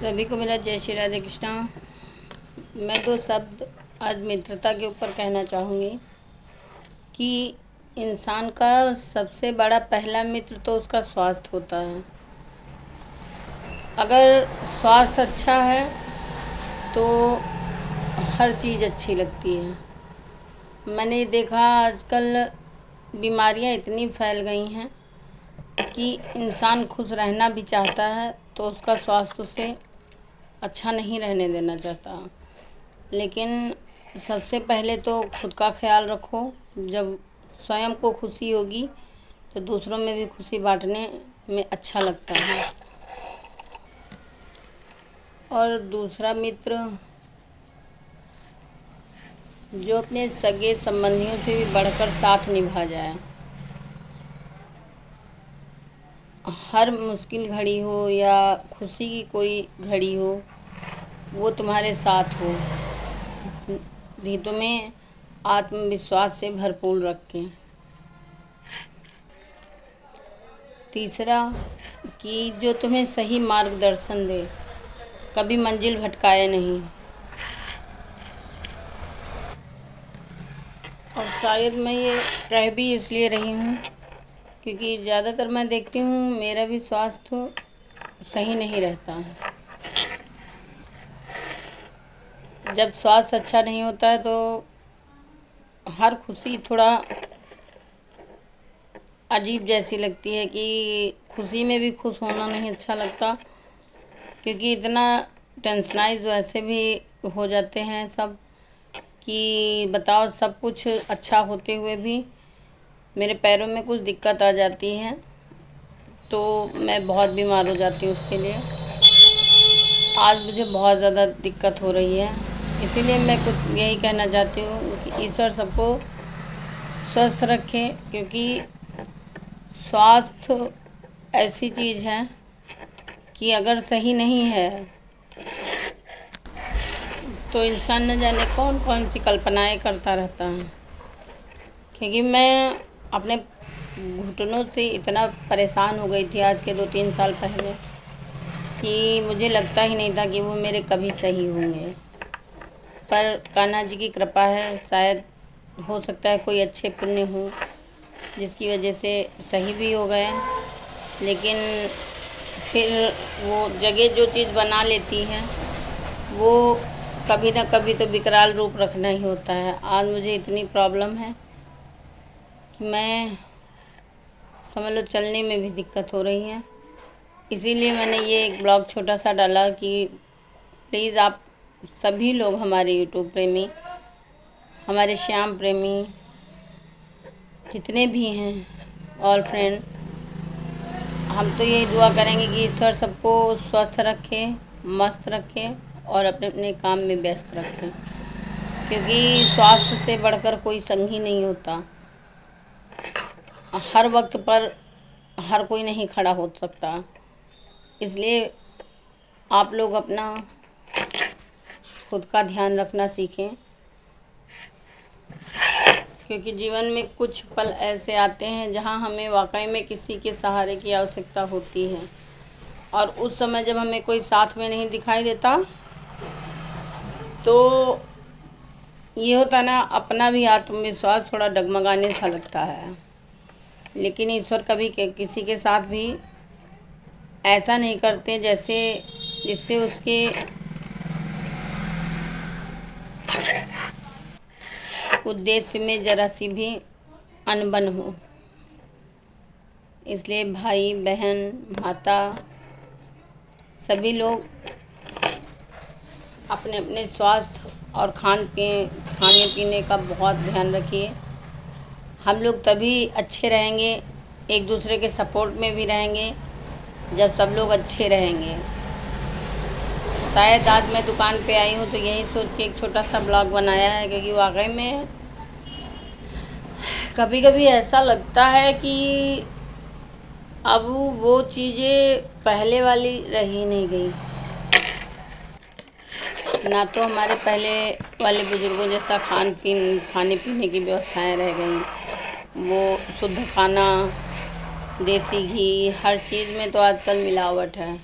सभी को मेरा जय श्री राधे कृष्णा। मैं दो शब्द आज मित्रता के ऊपर कहना चाहूँगी कि इंसान का सबसे बड़ा पहला मित्र तो उसका स्वास्थ्य होता है। अगर स्वास्थ्य अच्छा है तो हर चीज़ अच्छी लगती है। मैंने देखा आजकल बीमारियां इतनी फैल गई हैं कि इंसान खुश रहना भी चाहता है तो उसका स्वास्थ्य उसे अच्छा नहीं रहने देना चाहता। लेकिन सबसे पहले तो खुद का ख्याल रखो। जब स्वयं को खुशी होगी तो दूसरों में भी खुशी बांटने में अच्छा लगता है। और दूसरा मित्र जो अपने सगे संबंधियों से भी बढ़कर साथ निभा जाए। हर मुश्किल घड़ी हो या खुशी की कोई घड़ी हो, वो तुम्हारे साथ हो, भी तुम्हें आत्मविश्वास से भरपूर रखें। तीसरा कि जो तुम्हें सही मार्गदर्शन दे, कभी मंजिल भटकाए नहीं। और शायद मैं ये कह भी इसलिए रही हूँ क्योंकि ज़्यादातर मैं देखती हूँ मेरा भी स्वास्थ्य सही नहीं रहता। जब स्वास्थ्य अच्छा नहीं होता है तो हर खुशी थोड़ा अजीब जैसी लगती है कि खुशी में भी खुश होना नहीं अच्छा लगता, क्योंकि इतना टेंशनाइज वैसे भी हो जाते हैं सब कि बताओ सब कुछ अच्छा होते हुए भी मेरे पैरों में कुछ दिक्कत आ जाती है तो मैं बहुत बीमार हो जाती हूँ उसके लिए। आज मुझे बहुत ज़्यादा दिक्कत हो रही है, इसीलिए मैं कुछ यही कहना चाहती हूँ कि ईश्वर सबको स्वस्थ रखे, क्योंकि स्वास्थ्य ऐसी चीज़ है कि अगर सही नहीं है तो इंसान न जाने कौन कौन सी कल्पनाएं करता रहता है। क्योंकि मैं अपने घुटनों से इतना परेशान हो गई थी आज के 2-3 साल पहले कि मुझे लगता ही नहीं था कि वो मेरे कभी सही होंगे। पर कान्हा जी की कृपा है, शायद हो सकता है कोई अच्छे पुण्य हो जिसकी वजह से सही भी हो गए। लेकिन फिर वो जगह जो चीज़ बना लेती है वो कभी ना कभी तो विकराल रूप रखना ही होता है। आज मुझे इतनी प्रॉब्लम है कि मैं समझ लो चलने में भी दिक्कत हो रही है। इसीलिए मैंने ये एक ब्लॉग छोटा सा डाला कि प्लीज़ आप सभी लोग, हमारे यूट्यूब प्रेमी, हमारे श्याम प्रेमी जितने भी हैं, ऑल फ्रेंड, हम तो यही दुआ करेंगे कि ईश्वर सबको स्वस्थ रखे, मस्त रखे और अपने अपने काम में व्यस्त रखें, क्योंकि स्वास्थ्य से बढ़कर कोई संगी नहीं होता। हर वक्त पर हर कोई नहीं खड़ा हो सकता, इसलिए आप लोग अपना खुद का ध्यान रखना सीखें, क्योंकि जीवन में कुछ पल ऐसे आते हैं जहां हमें वाकई में किसी के सहारे की आवश्यकता होती है। और उस समय जब हमें कोई साथ में नहीं दिखाई देता तो ये होता ना, अपना भी आत्मविश्वास थोड़ा डगमगाने सा लगता है। लेकिन ईश्वर कभी किसी के साथ भी ऐसा नहीं करते जैसे जिससे उसके उद्देश्य में ज़रा सी भी अनबन हो। इसलिए भाई बहन माता सभी लोग अपने अपने स्वास्थ्य और खाने पीने का बहुत ध्यान रखिए। हम लोग तभी अच्छे रहेंगे, एक दूसरे के सपोर्ट में भी रहेंगे जब सब लोग अच्छे रहेंगे। शायद आज मैं दुकान पे आई हूँ तो यही सोच के एक छोटा सा ब्लॉग बनाया है, क्योंकि वाकई में कभी कभी ऐसा लगता है कि अब वो चीज़ें पहले वाली रही नहीं गई। ना तो हमारे पहले वाले बुज़ुर्गों जैसा खाने पीने की व्यवस्थाएं रह गई। वो शुद्ध खाना, देसी घी, हर चीज़ में तो आजकल मिलावट है।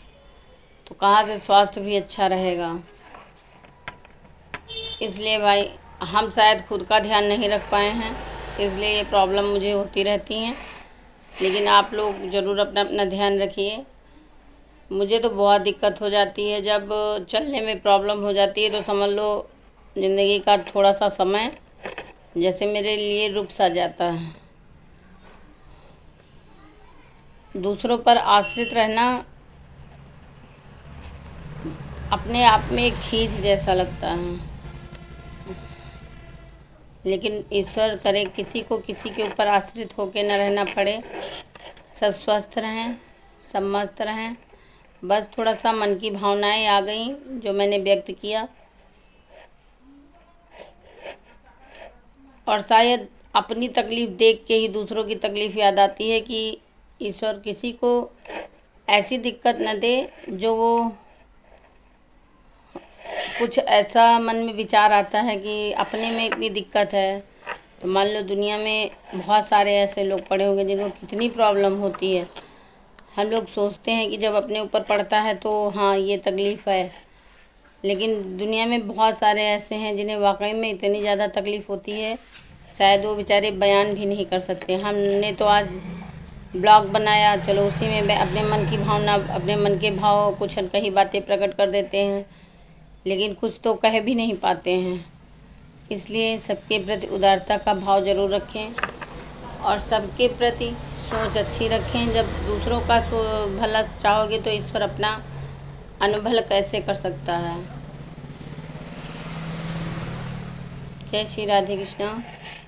तो कहाँ से स्वास्थ्य भी अच्छा रहेगा। इसलिए भाई हम शायद खुद का ध्यान नहीं रख पाए हैं, इसलिए ये प्रॉब्लम मुझे होती रहती हैं। लेकिन आप लोग ज़रूर अपना अपना ध्यान रखिए। मुझे तो बहुत दिक्कत हो जाती है, जब चलने में प्रॉब्लम हो जाती है तो समझ लो ज़िंदगी का थोड़ा सा समय जैसे मेरे लिए रुक सा जाता है। दूसरों पर आश्रित रहना अपने आप में एक खींच जैसा लगता है, लेकिन ईश्वर करे किसी को किसी के ऊपर आश्रित होकर न रहना पड़े। सब स्वस्थ रहें, सब मस्त रहें। बस थोड़ा सा मन की भावनाएं आ गई जो मैंने व्यक्त किया, और शायद अपनी तकलीफ़ देख के ही दूसरों की तकलीफ़ याद आती है कि ईश्वर किसी को ऐसी दिक्कत न दे जो वो कुछ ऐसा मन में विचार आता है कि अपने में इतनी दिक्कत है। तो मान लो दुनिया में बहुत सारे ऐसे लोग पड़े होंगे जिनको कितनी प्रॉब्लम होती है। हम लोग सोचते हैं कि जब अपने ऊपर पड़ता है तो हाँ ये तकलीफ़ है, लेकिन दुनिया में बहुत सारे ऐसे हैं जिन्हें वाकई में इतनी ज़्यादा तकलीफ़ होती है, शायद वो बेचारे बयान भी नहीं कर सकते। हमने तो आज ब्लॉग बनाया, चलो उसी में अपने मन की भावना, अपने मन के भाव कुछ कई बातें प्रकट कर देते हैं, लेकिन कुछ तो कह भी नहीं पाते हैं। इसलिए सबके प्रति उदारता का भाव ज़रूर रखें और सबके प्रति सोच अच्छी रखें। जब दूसरों का भला चाहोगे तो ईश्वर अपना अनुभल कैसे कर सकता है। जय श्री राधे कृष्णा,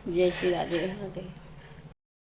जय श्री राधे राधे।